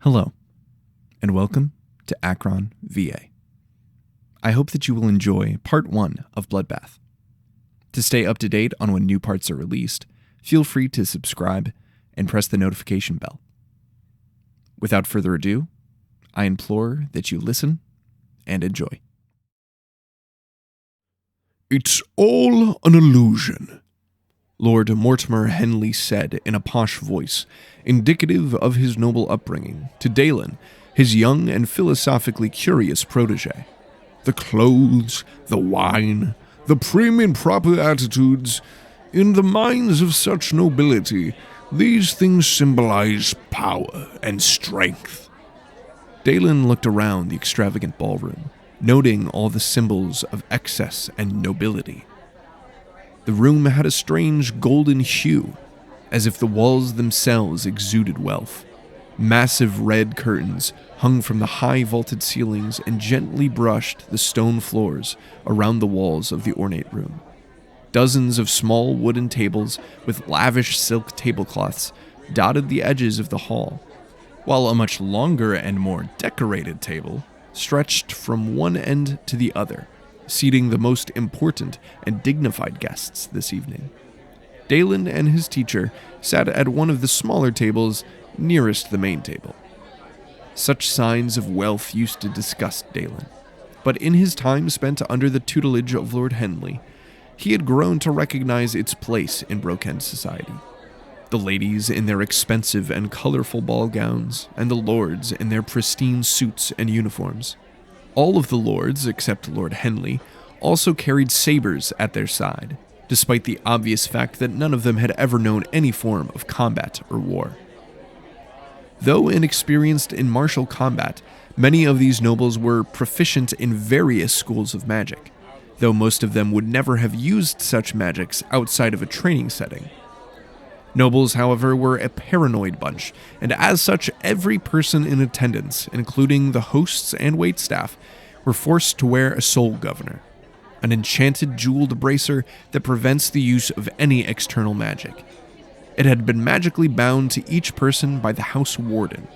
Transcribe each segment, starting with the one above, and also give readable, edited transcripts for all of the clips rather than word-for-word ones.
Hello, and welcome to Akron, VA. I hope that you will enjoy Part 1 of Bloodbath. To stay up to date on when new parts are released, feel free to subscribe and press the notification bell. Without further ado, I implore that you listen and enjoy. "It's all an illusion," Lord Mortimer Henley said in a posh voice, indicative of his noble upbringing, to Dalen, his young and philosophically curious protege. "The clothes, the wine, the prim and proper attitudes, in the minds of such nobility, these things symbolize power and strength." Dalen looked around the extravagant ballroom, noting all the symbols of excess and nobility. The room had a strange golden hue, as if the walls themselves exuded wealth. Massive red curtains hung from the high vaulted ceilings and gently brushed the stone floors around the walls of the ornate room. Dozens of small wooden tables with lavish silk tablecloths dotted the edges of the hall, while a much longer and more decorated table stretched from one end to the other, seating the most important and dignified guests this evening. Dalen and his teacher sat at one of the smaller tables nearest the main table. Such signs of wealth used to disgust Dalen, but in his time spent under the tutelage of Lord Henley, he had grown to recognize its place in Brokend society. The ladies in their expensive and colorful ball gowns, and the lords in their pristine suits and uniforms. All of the lords, except Lord Henley, also carried sabers at their side, despite the obvious fact that none of them had ever known any form of combat or war. Though inexperienced in martial combat, many of these nobles were proficient in various schools of magic, though most of them would never have used such magics outside of a training setting. Nobles, however, were a paranoid bunch, and as such, every person in attendance, including the hosts and waitstaff, were forced to wear a soul governor, an enchanted jeweled bracer that prevents the use of any external magic. It had been magically bound to each person by the house warden.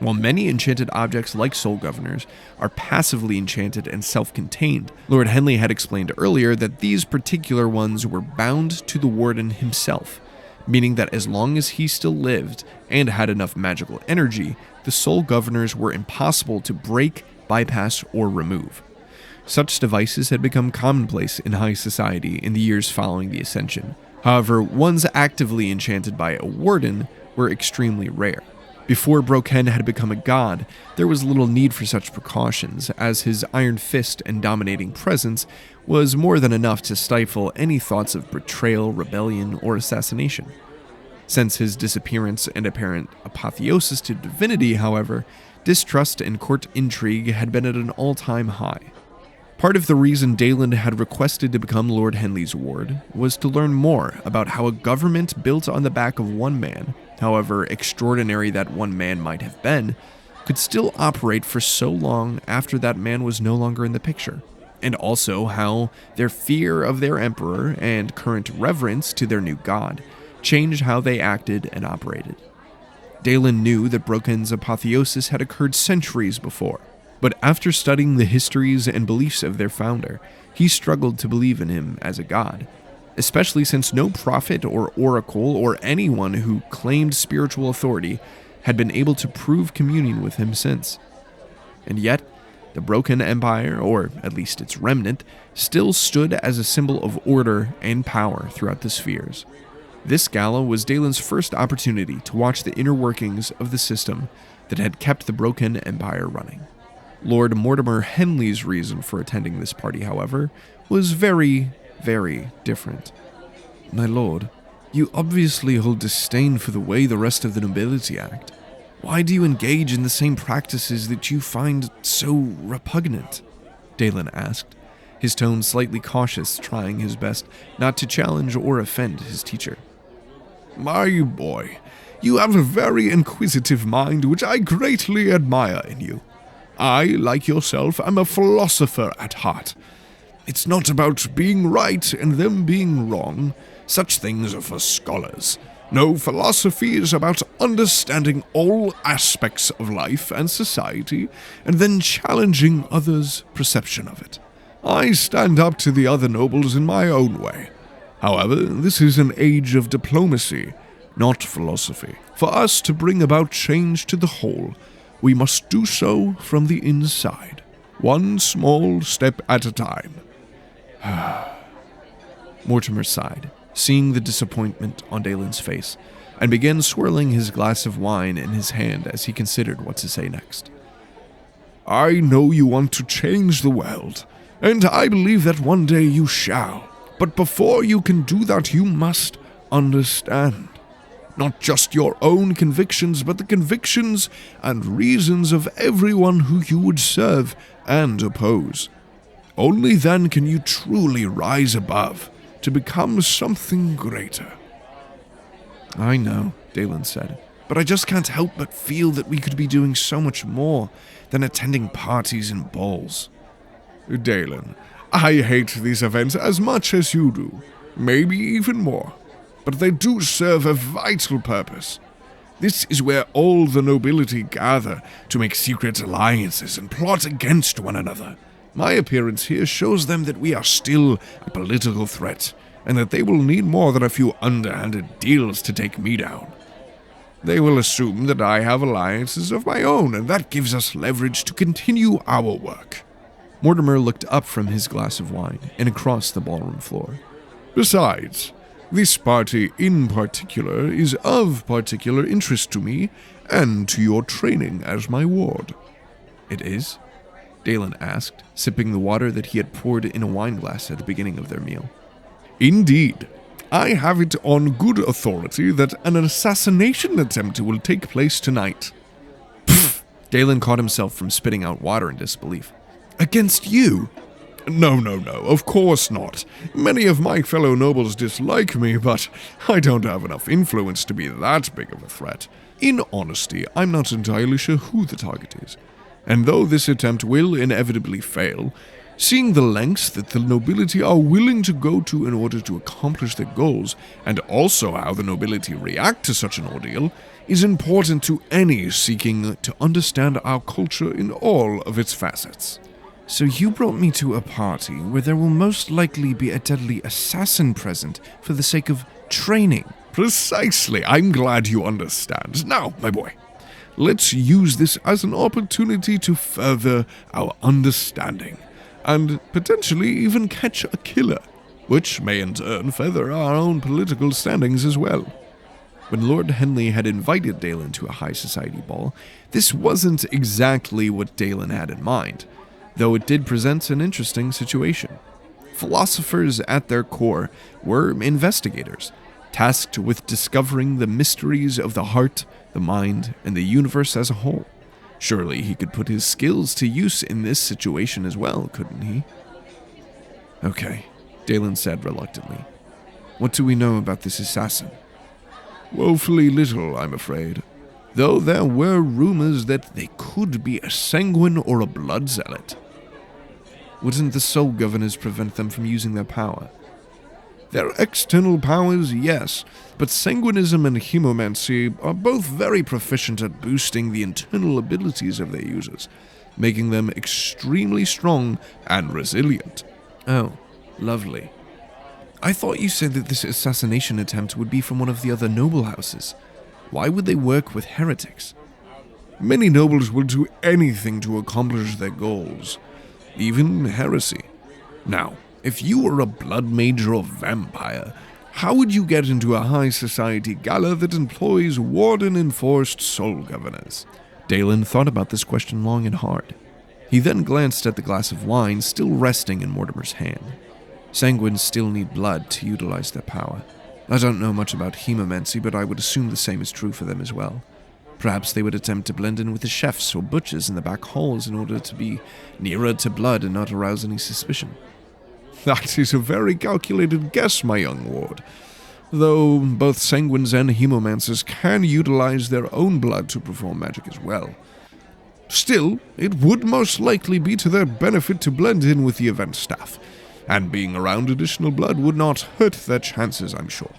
While many enchanted objects like soul governors are passively enchanted and self-contained, Lord Henley had explained earlier that these particular ones were bound to the warden himself, meaning that as long as he still lived and had enough magical energy, the soul governors were impossible to break, bypass, or remove. Such devices had become commonplace in high society in the years following the Ascension. However, ones actively enchanted by a warden were extremely rare. Before Broken had become a god, there was little need for such precautions, as his iron fist and dominating presence was more than enough to stifle any thoughts of betrayal, rebellion, or assassination. Since his disappearance and apparent apotheosis to divinity, however, distrust and court intrigue had been at an all-time high. Part of the reason Dalen had requested to become Lord Henley's ward was to learn more about how a government built on the back of one man, however extraordinary that one man might have been, could still operate for so long after that man was no longer in the picture, and also how their fear of their emperor and current reverence to their new god changed how they acted and operated. Dalen knew that Broken's apotheosis had occurred centuries before, but after studying the histories and beliefs of their founder, he struggled to believe in him as a god, especially since no prophet or oracle or anyone who claimed spiritual authority had been able to prove communion with him since. And yet, the Broken Empire, or at least its remnant, still stood as a symbol of order and power throughout the spheres. This gala was Dalen's first opportunity to watch the inner workings of the system that had kept the Broken Empire running. Lord Mortimer Henley's reason for attending this party, however, was very, very different. "My lord, you obviously hold disdain for the way the rest of the nobility act. Why do you engage in the same practices that you find so repugnant?" Dalen asked, his tone slightly cautious, trying his best not to challenge or offend his teacher. "My boy, you have a very inquisitive mind which I greatly admire in you. I, like yourself, am a philosopher at heart. It's not about being right and them being wrong. Such things are for scholars. No, philosophy is about understanding all aspects of life and society, and then challenging others' perception of it. I stand up to the other nobles in my own way. However, this is an age of diplomacy, not philosophy. For us to bring about change to the whole, we must do so from the inside, one small step at a time. Mortimer sighed, seeing the disappointment on Dalen's face, and began swirling his glass of wine in his hand as he considered what to say next. I know you want to change the world, and I believe that one day you shall. But before you can do that, you must understand. Not just your own convictions, but the convictions and reasons of everyone who you would serve and oppose. Only then can you truly rise above to become something greater. I know, Dalen said, but I just can't help but feel that we could be doing so much more than attending parties and balls. Dalen, I hate these events as much as you do, maybe even more, but they do serve a vital purpose. This is where all the nobility gather to make secret alliances and plot against one another. My appearance here shows them that we are still a political threat, and that they will need more than a few underhanded deals to take me down. They will assume that I have alliances of my own, and that gives us leverage to continue our work. Mortimer looked up from his glass of wine and across the ballroom floor. Besides, this party in particular is of particular interest to me and to your training as my ward. It is? Dalen asked, sipping the water that he had poured in a wine glass at the beginning of their meal. Indeed. I have it on good authority that an assassination attempt will take place tonight. Pfft! Dalen caught himself from spitting out water in disbelief. Against you? No, of course not. Many of my fellow nobles dislike me, but I don't have enough influence to be that big of a threat. In honesty, I'm not entirely sure who the target is. And though this attempt will inevitably fail, seeing the lengths that the nobility are willing to go to in order to accomplish their goals, and also how the nobility react to such an ordeal, is important to any seeking to understand our culture in all of its facets. So you brought me to a party where there will most likely be a deadly assassin present for the sake of training. Precisely. I'm glad you understand. Now, my boy, let's use this as an opportunity to further our understanding, and potentially even catch a killer, which may in turn further our own political standings as well. When Lord Henley had invited Dalen to a high society ball, this wasn't exactly what Dalen had in mind, though it did present an interesting situation. Philosophers at their core were investigators, tasked with discovering the mysteries of the heart, the mind, and the universe as a whole. Surely he could put his skills to use in this situation as well, couldn't he? Okay, Dalen said reluctantly. What do we know about this assassin? Woefully little, I'm afraid. Though there were rumors that they could be a sanguine or a blood zealot. Wouldn't the soul governors prevent them from using their power? Their external powers, yes, but sanguinism and hemomancy are both very proficient at boosting the internal abilities of their users, making them extremely strong and resilient. Oh, lovely. I thought you said that this assassination attempt would be from one of the other noble houses. Why would they work with heretics? Many nobles will do anything to accomplish their goals, even heresy. Now, if you were a blood mage or vampire, how would you get into a high society gala that employs warden-enforced soul governors? Dalen thought about this question long and hard. He then glanced at the glass of wine still resting in Mortimer's hand. Sanguines still need blood to utilize their power. I don't know much about hemomancy, but I would assume the same is true for them as well. Perhaps they would attempt to blend in with the chefs or butchers in the back halls in order to be nearer to blood and not arouse any suspicion. That is a very calculated guess, my young ward. Though both sanguines and hemomancers can utilize their own blood to perform magic as well. Still, it would most likely be to their benefit to blend in with the event staff, and being around additional blood would not hurt their chances, I'm sure.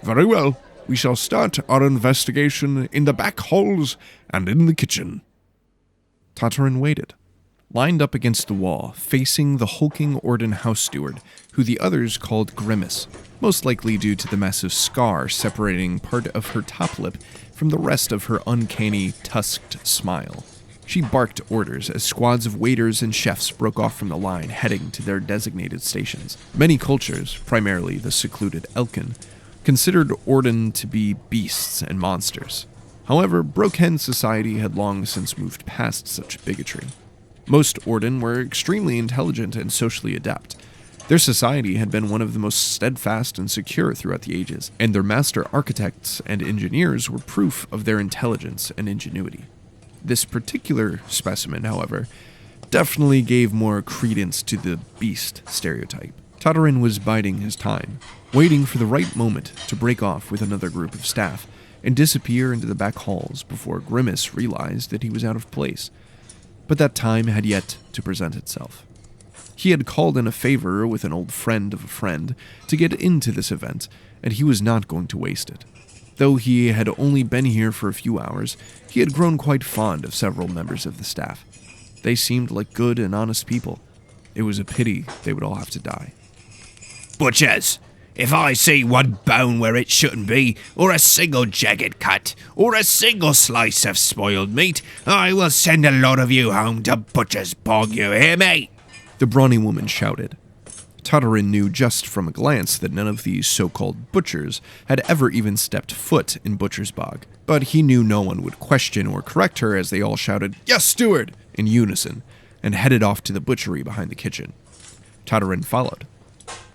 Very well, We shall start our investigation in the back halls and in the kitchen." Tatarin waited, lined up against the wall, facing the hulking Orden house steward, who the others called Grimace, most likely due to the massive scar separating part of her top lip from the rest of her uncanny, tusked smile. She barked orders as squads of waiters and chefs broke off from the line, heading to their designated stations. Many cultures, primarily the secluded Elkin, considered Orden to be beasts and monsters. However, Broken society had long since moved past such bigotry. Most Orden were extremely intelligent and socially adept. Their society had been one of the most steadfast and secure throughout the ages, and their master architects and engineers were proof of their intelligence and ingenuity. This particular specimen, however, definitely gave more credence to the beast stereotype. Tatarin was biding his time, waiting for the right moment to break off with another group of staff and disappear into the back halls before Grimace realized that he was out of place. But that time had yet to present itself. He had called in a favor with an old friend of a friend to get into this event, and he was not going to waste it. Though he had only been here for a few hours, he had grown quite fond of several members of the staff. They seemed like good and honest people. It was a pity they would all have to die. "Butchers, if I see one bone where it shouldn't be, or a single jagged cut, or a single slice of spoiled meat, I will send a lot of you home to Butcher's Bog, you hear me?" The brawny woman shouted. Tatarin knew just from a glance that none of these so-called butchers had ever even stepped foot in Butcher's Bog, but he knew no one would question or correct her as they all shouted, "Yes, steward!" in unison, and headed off to the butchery behind the kitchen. Tatarin followed.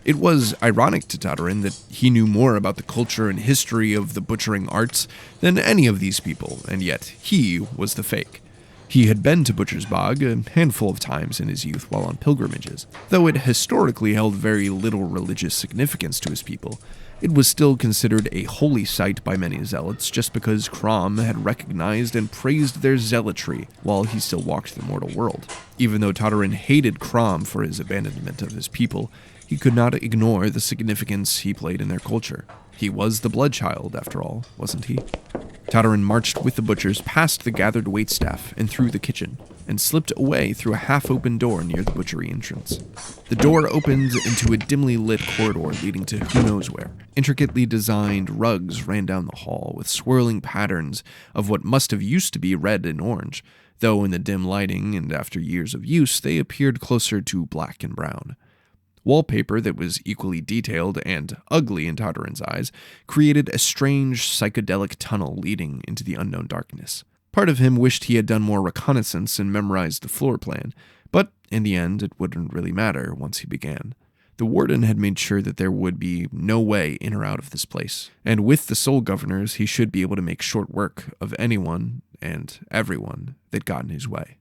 It was ironic to Tatarin that he knew more about the culture and history of the butchering arts than any of these people, and yet he was the fake. He had been to Butcher's Bog a handful of times in his youth while on pilgrimages. Though it historically held very little religious significance to his people, it was still considered a holy site by many zealots just because Crom had recognized and praised their zealotry while he still walked the mortal world. Even though Tatarin hated Crom for his abandonment of his people, he could not ignore the significance he played in their culture. He was the Bloodchild, after all, wasn't he? Tatarin marched with the butchers past the gathered waitstaff and through the kitchen, and slipped away through a half-open door near the butchery entrance. The door opened into a dimly lit corridor leading to who knows where. Intricately designed rugs ran down the hall with swirling patterns of what must have used to be red and orange, though in the dim lighting and after years of use they appeared closer to black and brown. Wallpaper that was equally detailed and ugly in Tatarin's eyes created a strange psychedelic tunnel leading into the unknown darkness. Part of him wished he had done more reconnaissance and memorized the floor plan, but in the end it wouldn't really matter once he began. The warden had made sure that there would be no way in or out of this place, and with the soul governors he should be able to make short work of anyone and everyone that got in his way.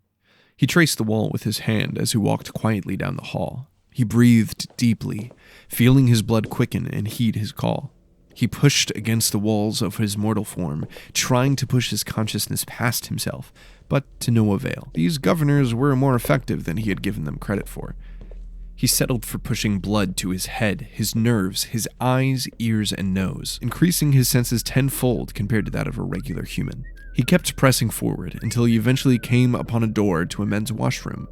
He traced the wall with his hand as he walked quietly down the hall. He breathed deeply, feeling his blood quicken and heed his call. He pushed against the walls of his mortal form, trying to push his consciousness past himself, but to no avail. These governors were more effective than he had given them credit for. He settled for pushing blood to his head, his nerves, his eyes, ears, and nose, increasing his senses tenfold compared to that of a regular human. He kept pressing forward until he eventually came upon a door to a men's washroom,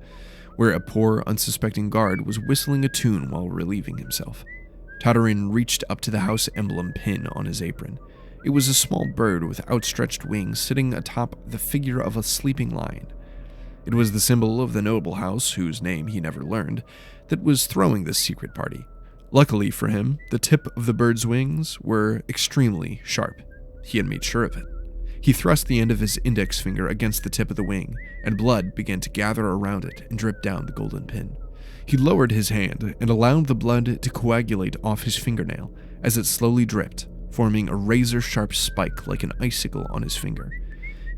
where a poor, unsuspecting guard was whistling a tune while relieving himself. Tatarin reached up to the house emblem pin on his apron. It was a small bird with outstretched wings sitting atop the figure of a sleeping lion. It was the symbol of the noble house, whose name he never learned, that was throwing this secret party. Luckily for him, the tip of the bird's wings were extremely sharp. He had made sure of it. He thrust the end of his index finger against the tip of the wing, and blood began to gather around it and drip down the golden pin. He lowered his hand and allowed the blood to coagulate off his fingernail as it slowly dripped, forming a razor-sharp spike like an icicle on his finger.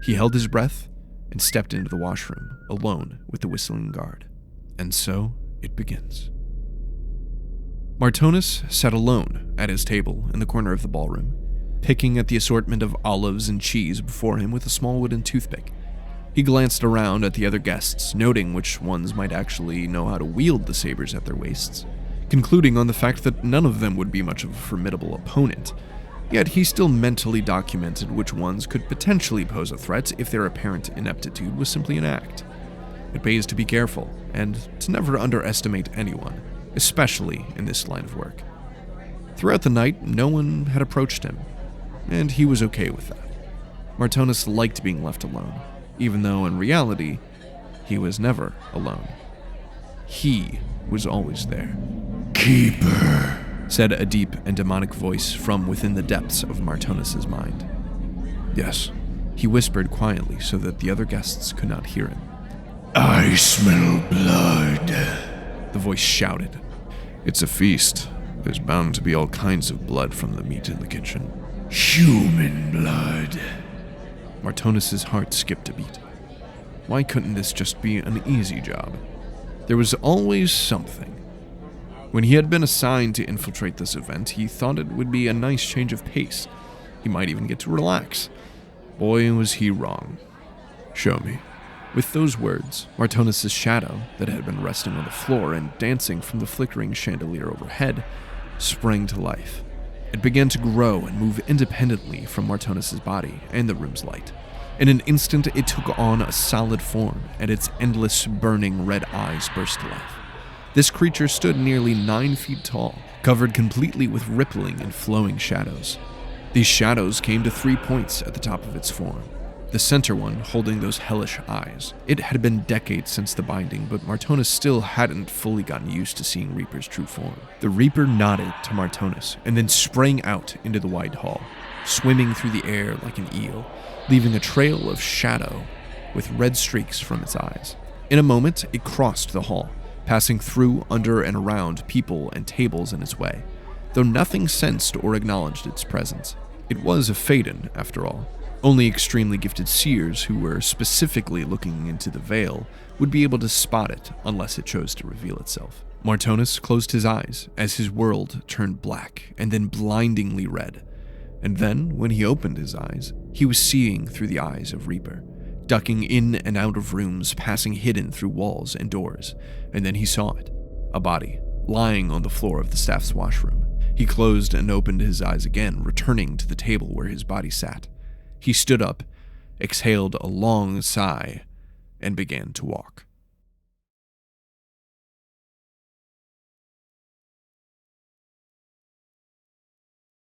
He held his breath and stepped into the washroom, alone with the whistling guard. And so it begins. Martonis sat alone at his table in the corner of the ballroom, picking at the assortment of olives and cheese before him with a small wooden toothpick. He glanced around at the other guests, noting which ones might actually know how to wield the sabers at their waists, concluding on the fact that none of them would be much of a formidable opponent. Yet he still mentally documented which ones could potentially pose a threat if their apparent ineptitude was simply an act. It pays to be careful, and to never underestimate anyone, especially in this line of work. Throughout the night, no one had approached him, and he was okay with that. Martonis liked being left alone, even though in reality, he was never alone. He was always there. Keeper, said a deep and demonic voice from within the depths of Martonis' mind. Yes, he whispered quietly so that the other guests could not hear him. I smell blood, the voice shouted. It's a feast. There's bound to be all kinds of blood from the meat in the kitchen. Human blood. Martonis' heart skipped a beat. Why couldn't this just be an easy job? There was always something. When he had been assigned to infiltrate this event, he thought it would be a nice change of pace. He might even get to relax. Boy, was he wrong. Show me. With those words, Martonis' shadow, that had been resting on the floor and dancing from the flickering chandelier overhead, sprang to life. It began to grow and move independently from Martonis' body and the room's light. In an instant, it took on a solid form, and its endless, burning red eyes burst to life. This creature stood nearly 9 feet tall, covered completely with rippling and flowing shadows. These shadows came to 3 points at the top of its form, the center one holding those hellish eyes. It had been decades since the binding, but Martonis still hadn't fully gotten used to seeing Reaper's true form. The Reaper nodded to Martonis and then sprang out into the wide hall, swimming through the air like an eel, leaving a trail of shadow with red streaks from its eyes. In a moment, it crossed the hall, passing through, under, and around people and tables in its way, though nothing sensed or acknowledged its presence. It was a Phaeton, after all. Only extremely gifted seers who were specifically looking into the veil would be able to spot it unless it chose to reveal itself. Martonis closed his eyes as his world turned black and then blindingly red. And then, when he opened his eyes, he was seeing through the eyes of Reaper, ducking in and out of rooms, passing hidden through walls and doors. And then he saw it, a body, lying on the floor of the staff's washroom. He closed and opened his eyes again, returning to the table where his body sat. He stood up, exhaled a long sigh, and began to walk.